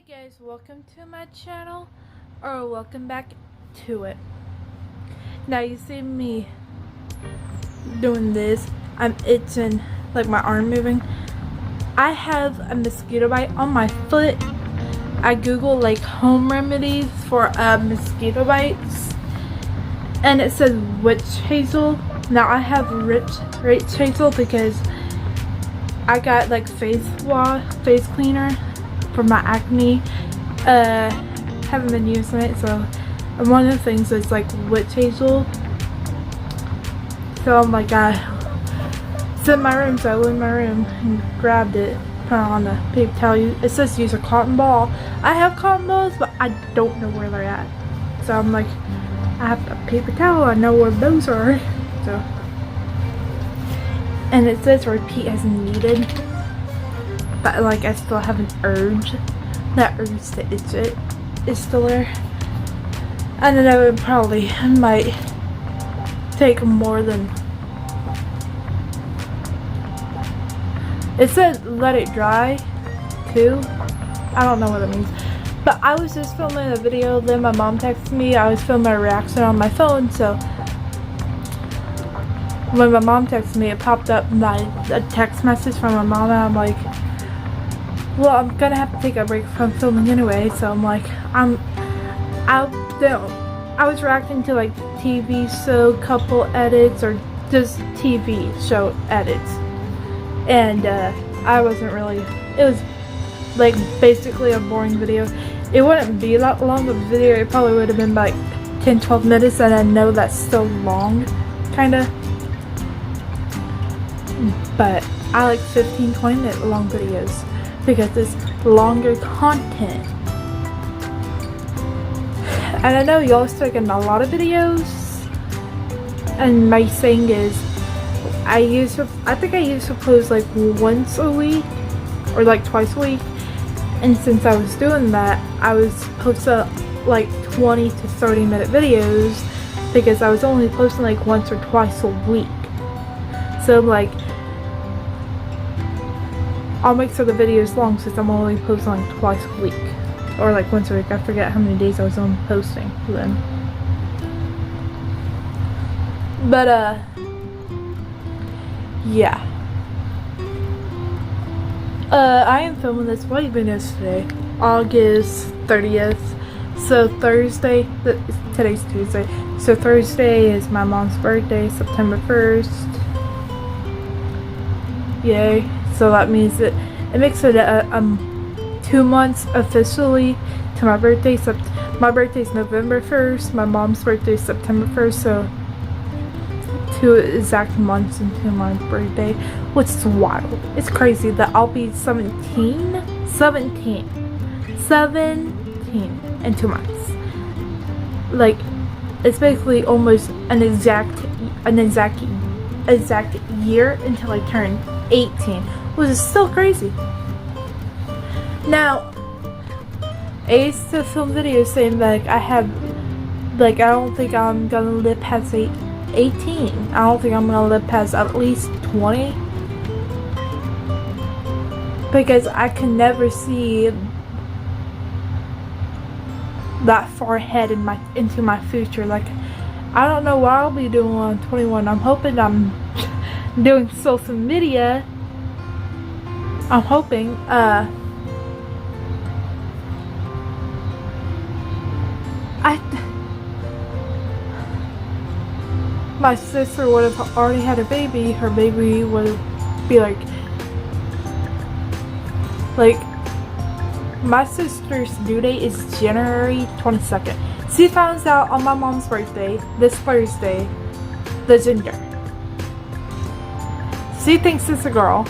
Guys, welcome to my channel, or welcome back to it. Now you see me doing this, I'm itching, like my arm moving. I have a mosquito bite on my foot. I googled like home remedies for mosquito bites, and it says witch hazel. Now I have witch hazel because I got like face cleaner for my acne. Haven't been using it, so one of the things is like witch hazel. So I'm like, it's in my room, so I went in my room and grabbed it, put it on the paper towel. It says use a cotton ball. I have cotton balls, but I don't know where they're at. So I'm like, I have a paper towel, I know where those are. So, and it says repeat as needed. But like I still have an urge. That urge to itch it is still there. I don't know, it might take more than. It said let it dry too. I don't know what it means. But I was just filming a video, then my mom texted me. I was filming a reaction on my phone, so when my mom texted me, it popped up a text message from my mom, and I'm like, well, I'm gonna have to take a break from filming anyway, so I'm like, I was reacting to like TV show couple edits or just TV show edits, and I wasn't really, it was like basically a boring video. It wouldn't be that long of a video, it probably would have been like 10-12 minutes, and I know that's still long, kinda, but I like 15-20 minute long videos because it's longer content. And I know y'all still getting a lot of videos, and my thing is I think I used to post like once a week or like twice a week, and since I was doing that, I was posting like 20 to 30 minute videos because I was only posting like once or twice a week. So I'm like, I'll make sure the video is long since I'm only posting like twice a week. Or like once a week. I forget how many days I was only posting then. But yeah. I am filming this, what even is today? August 30th. So Thursday, today's Tuesday. So Thursday is my mom's birthday, September 1st. Yay. So that means that it makes it 2 months officially to my birthday. My birthday is November 1st. My mom's birthday is September 1st. So 2 exact months into my birthday, which is wild. It's crazy that I'll be 17 in 2 months. Like, it's basically almost an exact year until I turn 18, which is still crazy. Now, I used to film videos saying like I don't think I'm gonna live past 18. I don't think I'm gonna live past at least 20, because I can never see that far ahead into my future. Like, I don't know what I'll be doing when I'm 21. I'm hoping I'm doing social media. I'm hoping my sister would have already had a baby. Her baby would be like my sister's due date is January 22nd. She finds out on my mom's birthday, this Thursday, the gender. She thinks it's a girl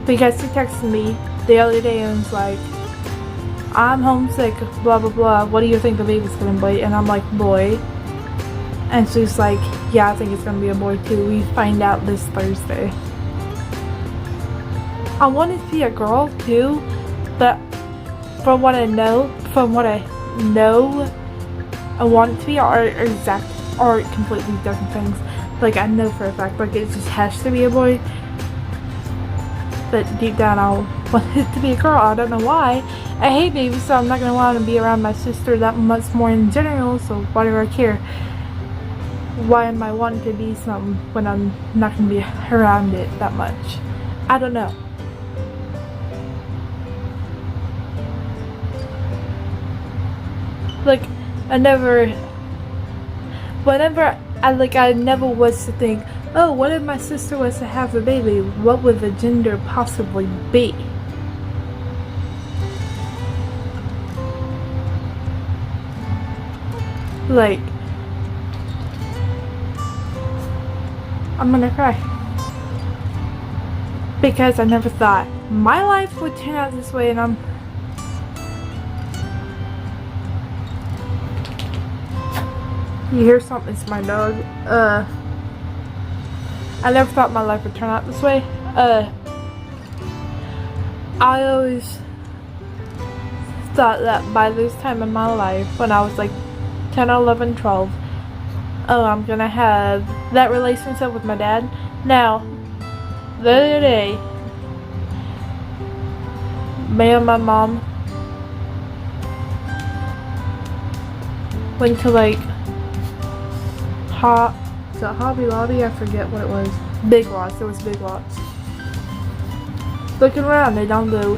because she texted me the other day and was like, I'm homesick, blah blah blah, what do you think the baby's gonna be? And I'm like, boy. And she's like, yeah, I think it's gonna be a boy too. We find out this Thursday. I want to see a girl too, but from what I know, I want it to be are completely different things. Like, I know for a fact, like, it just has to be a boy. But deep down, want it to be a girl. I don't know why. I hate babies, so I'm not gonna want to be around my sister that much more in general. So why do I care? Why am I wanting to be something when I'm not gonna be around it that much? I don't know. Like, I never was to think, oh, what if my sister was to have a baby? What would the gender possibly be? Like, I'm gonna cry. Because I never thought my life would turn out this way, and you hear something? It's my dog. I never thought my life would turn out this way. I always thought that by this time in my life, when I was like 10, 11, 12, oh, I'm gonna have that relationship with my dad. Now, the other day, me and my mom went to like Hobby Lobby? I forget what it was. Big Lots. It was Big Lots. Looking around, they don't go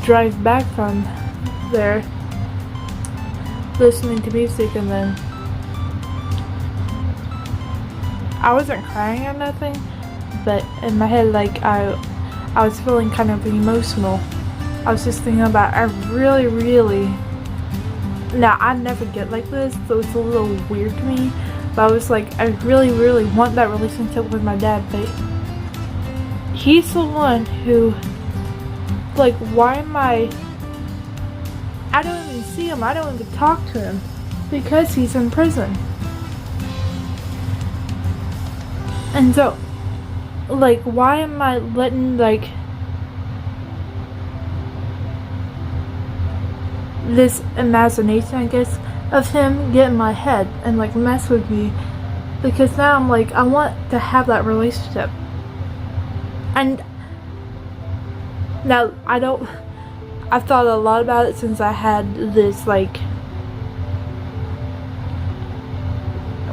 drive back from there, listening to music, and then I wasn't crying or nothing, but in my head, like I was feeling kind of emotional. I was just thinking about, I really. Now, I never get like this, so it's a little weird to me. But I was like, I really want that relationship with my dad. But he's the one who, like, why am I don't even see him. I don't even talk to him. Because he's in prison. And so, like, why am I letting, like, this imagination, I guess, of him get in my head and like mess with me? Because now I'm like, I want to have that relationship. And now I've thought a lot about it since I had this like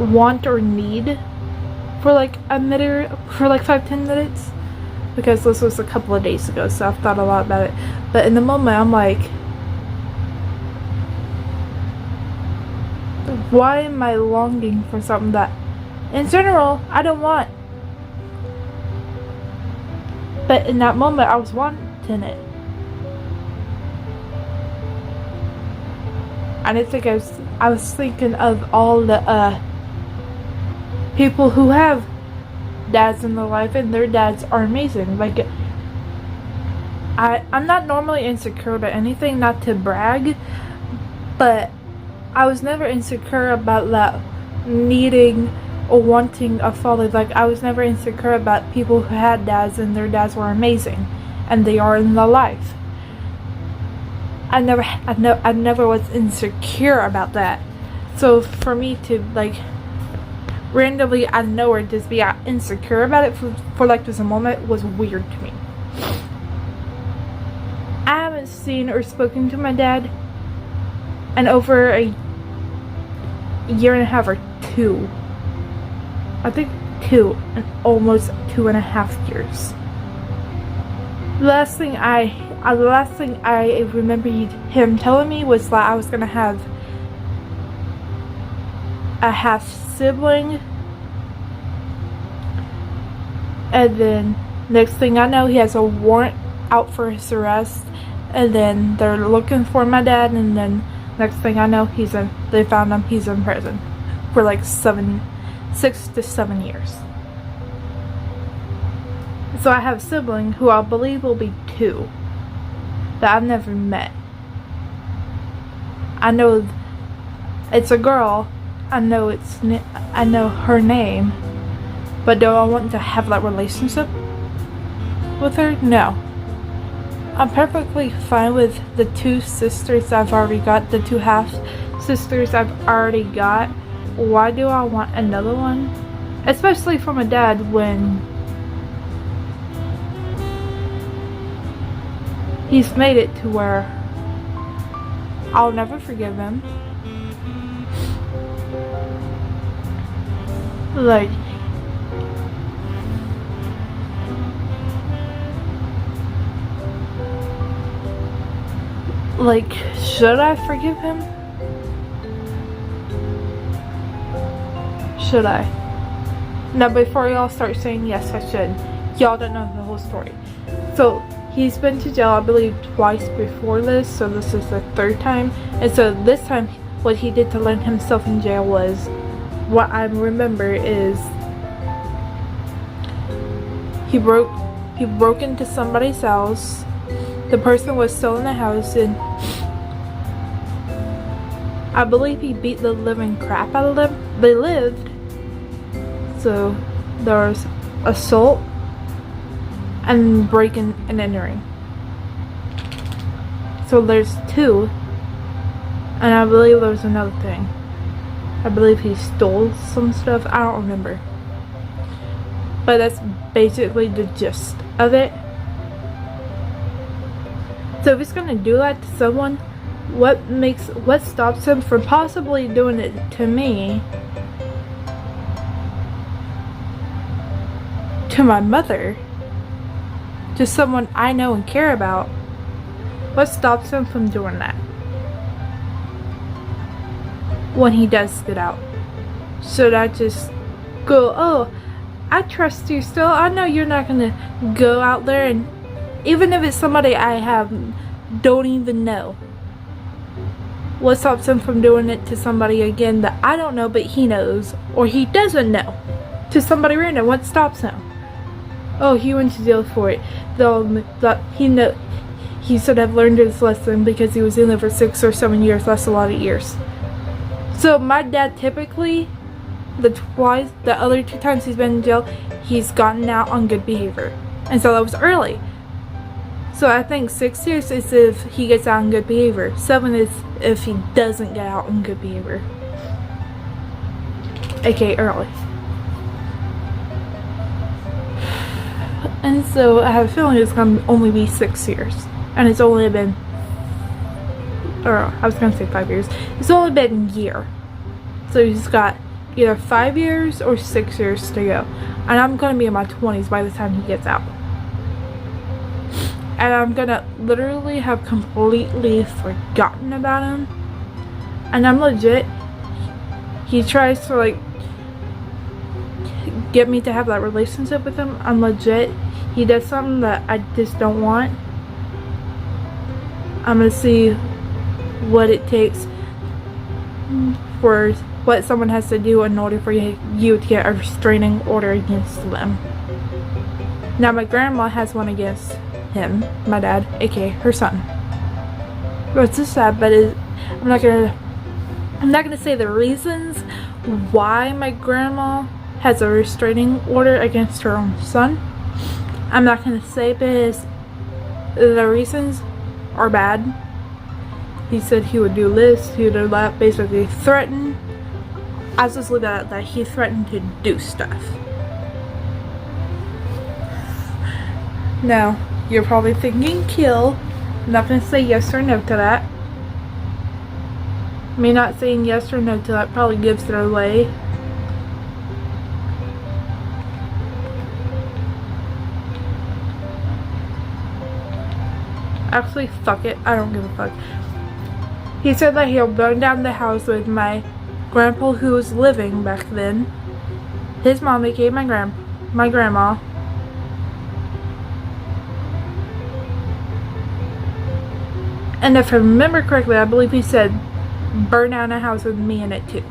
want or need for like a minute, for like 5-10 minutes, because this was a couple of days ago, so I've thought a lot about it. But in the moment, I'm like, why am I longing for something that, in general, I don't want? But in that moment, I was wanting it. I didn't think I was thinking of all the people who have dads in their life, and their dads are amazing. Like, I'm not normally insecure about anything, not to brag, but I was never insecure about that needing or wanting a father. Like, I was never insecure about people who had dads and their dads were amazing and they are in their life. I never was insecure about that. So for me to like randomly out of nowhere just be insecure about it for like just a moment was weird to me. I haven't seen or spoken to my dad in over a year and a half or 2. I think 2, and almost 2.5 years. The last thing I remember him telling me was that I was gonna have a half sibling, and then next thing I know, he has a warrant out for his arrest, and then they're looking for my dad, and then next thing I know, they found him, he's in prison for like 6 to 7 years. So I have a sibling who I believe will be 2 that I've never met. I know it's a girl. I know her name, but do I want to have that relationship with her? No. I'm perfectly fine with the 2 sisters I've already got, the 2 half sisters I've already got. Why do I want another one? Especially from a dad, when he's made it to where I'll never forgive him. Like, should I forgive him? Should I? Now, before y'all start saying yes, I should, y'all don't know the whole story. So, he's been to jail, I believe, twice before this, so this is the third time. And so this time, what he did to land himself in jail was, what I remember is, he broke into somebody's house. The person was still in the house, and I believe he beat the living crap out of them. They lived. So there was assault and breaking and entering. So there's 2. And I believe there was another thing. I believe he stole some stuff. I don't remember. But that's basically the gist of it. So if he's gonna do that to someone, what stops him from possibly doing it to me, to my mother, to someone I know and care about? What stops him from doing that when he does get out? Should I just go, oh, I trust you still, I know you're not gonna go out there, and even if it's somebody I don't even know, what stops him from doing it to somebody again that I don't know but he knows, or he doesn't know, to somebody random? What stops him? Oh, he went to jail for it. He should have learned his lesson because he was in there for 6 or 7 years. That's a lot of years. So my dad typically, the other 2 times he's been in jail, he's gotten out on good behavior. And so that was early. So I think 6 years is if he gets out on good behavior. 7 is if he doesn't get out on good behavior. AKA early. And so I have a feeling it's going to only be 6 years. And it's only been, or I was going to say 5 years. It's only been a year. So he's got either 5 years or 6 years to go. And I'm going to be in my 20s by the time he gets out. And I'm going to literally have completely forgotten about him. And I'm legit, he tries to like get me to have that relationship with him. I'm legit, he does something that I just don't want. I'm gonna see what it takes for what someone has to do in order for you to get a restraining order against them. Now my grandma has one against him, my dad, aka her son. It's just sad, but I'm not gonna say the reasons why my grandma has a restraining order against her own son. I'm not gonna say because the reasons are bad. He said he would do this, he would do that, basically threaten. I just leave it at that. He threatened to do stuff. Now, you're probably thinking kill. I'm not gonna say yes or no to that. Me not saying yes or no to that probably gives it away. Actually, fuck it. I don't give a fuck. He said that he'll burn down the house with my grandpa who was living back then. His mom became my grandma. And if I remember correctly, I believe he said burn down a house with me in it too.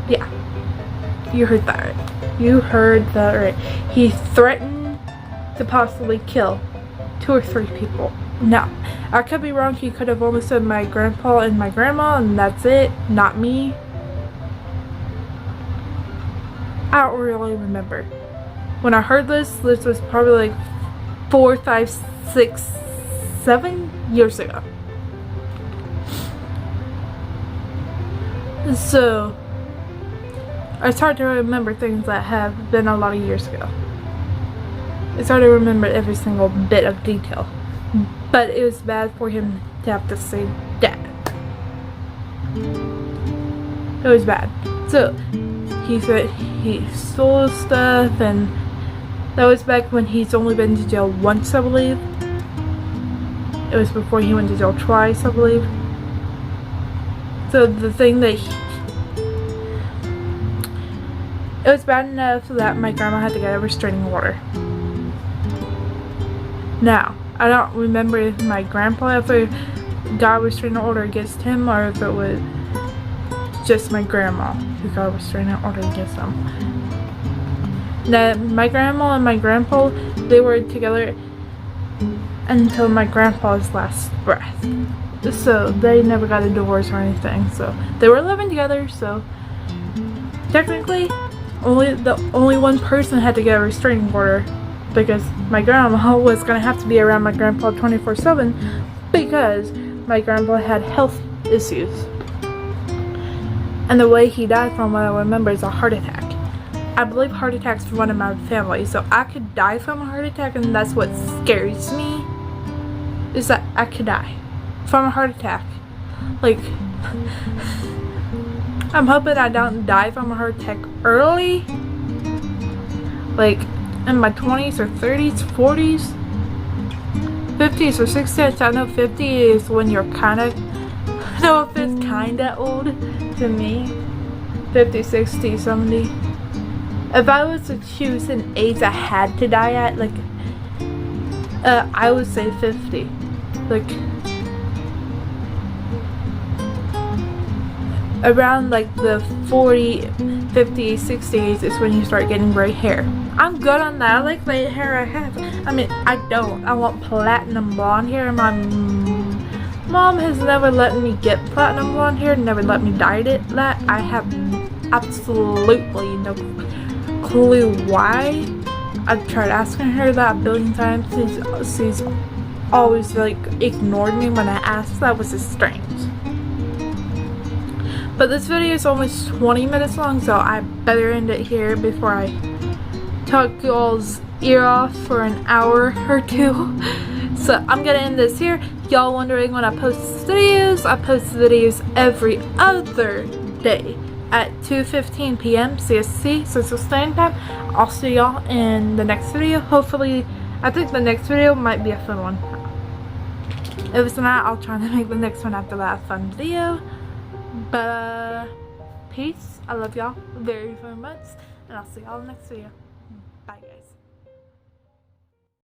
Yeah. You heard that right. You heard that right. He threatened to possibly kill 2 or 3 people. Now, I could be wrong. He could have only said my grandpa and my grandma, and that's it. Not me. I don't really remember. When I heard this was probably like 4, 5, 6, 7 years ago. So, it's hard to remember things that have been a lot of years ago. It's hard to remember every single bit of detail. But it was bad for him to have to say dad. It was bad. So he said he stole stuff, and that was back when he's only been to jail once, I believe. It was before he went to jail twice, I believe. So the thing that it was bad enough that my grandma had to get a restraining order. Now, I don't remember if my grandpa ever got a restraining order against him, or if it was just my grandma who got a restraining order against him. Now, my grandma and my grandpa, they were together until my grandpa's last breath. So they never got a divorce or anything. So they were living together. So technically, only one person had to get a restraining order, because my grandma was gonna have to be around my grandpa 24/7 because my grandpa had health issues. And the way he died, from what I remember, is a heart attack. I believe heart attacks run in my family, so I could die from a heart attack, and that's what scares me, is that I could die from a heart attack. Like, I'm hoping I don't die from a heart attack early, like in my 20s or 30s, 40s, 50s or 60s. I know 50 is when you're kind of, no offense, kind of old to me. 50, 60, 70. If I was to choose an age I had to die at, like, I would say 50. Like, around like the 40, 50, 60s is when you start getting gray hair. I'm good on that. I like the hair I have. I mean, I don't. I want platinum blonde hair. My mom has never let me get platinum blonde hair, never let me dye it that. I have absolutely no clue why. I've tried asking her that a billion times. She's always like ignored me when I asked that, which is strange. But this video is almost 20 minutes long, so I better end it here before I talk y'all's ear off for an hour or two. So I'm gonna end this here. Y'all wondering when I post videos? I post videos every other day at 2:15 p.m. CST, Central Standard Time. I'll see y'all in the next video. Hopefully, I think the next video might be a fun one. If it's not, I'll try to make the next one after that fun video. But peace. I love y'all very, very much, and I'll see y'all in the next video. Bye, guys.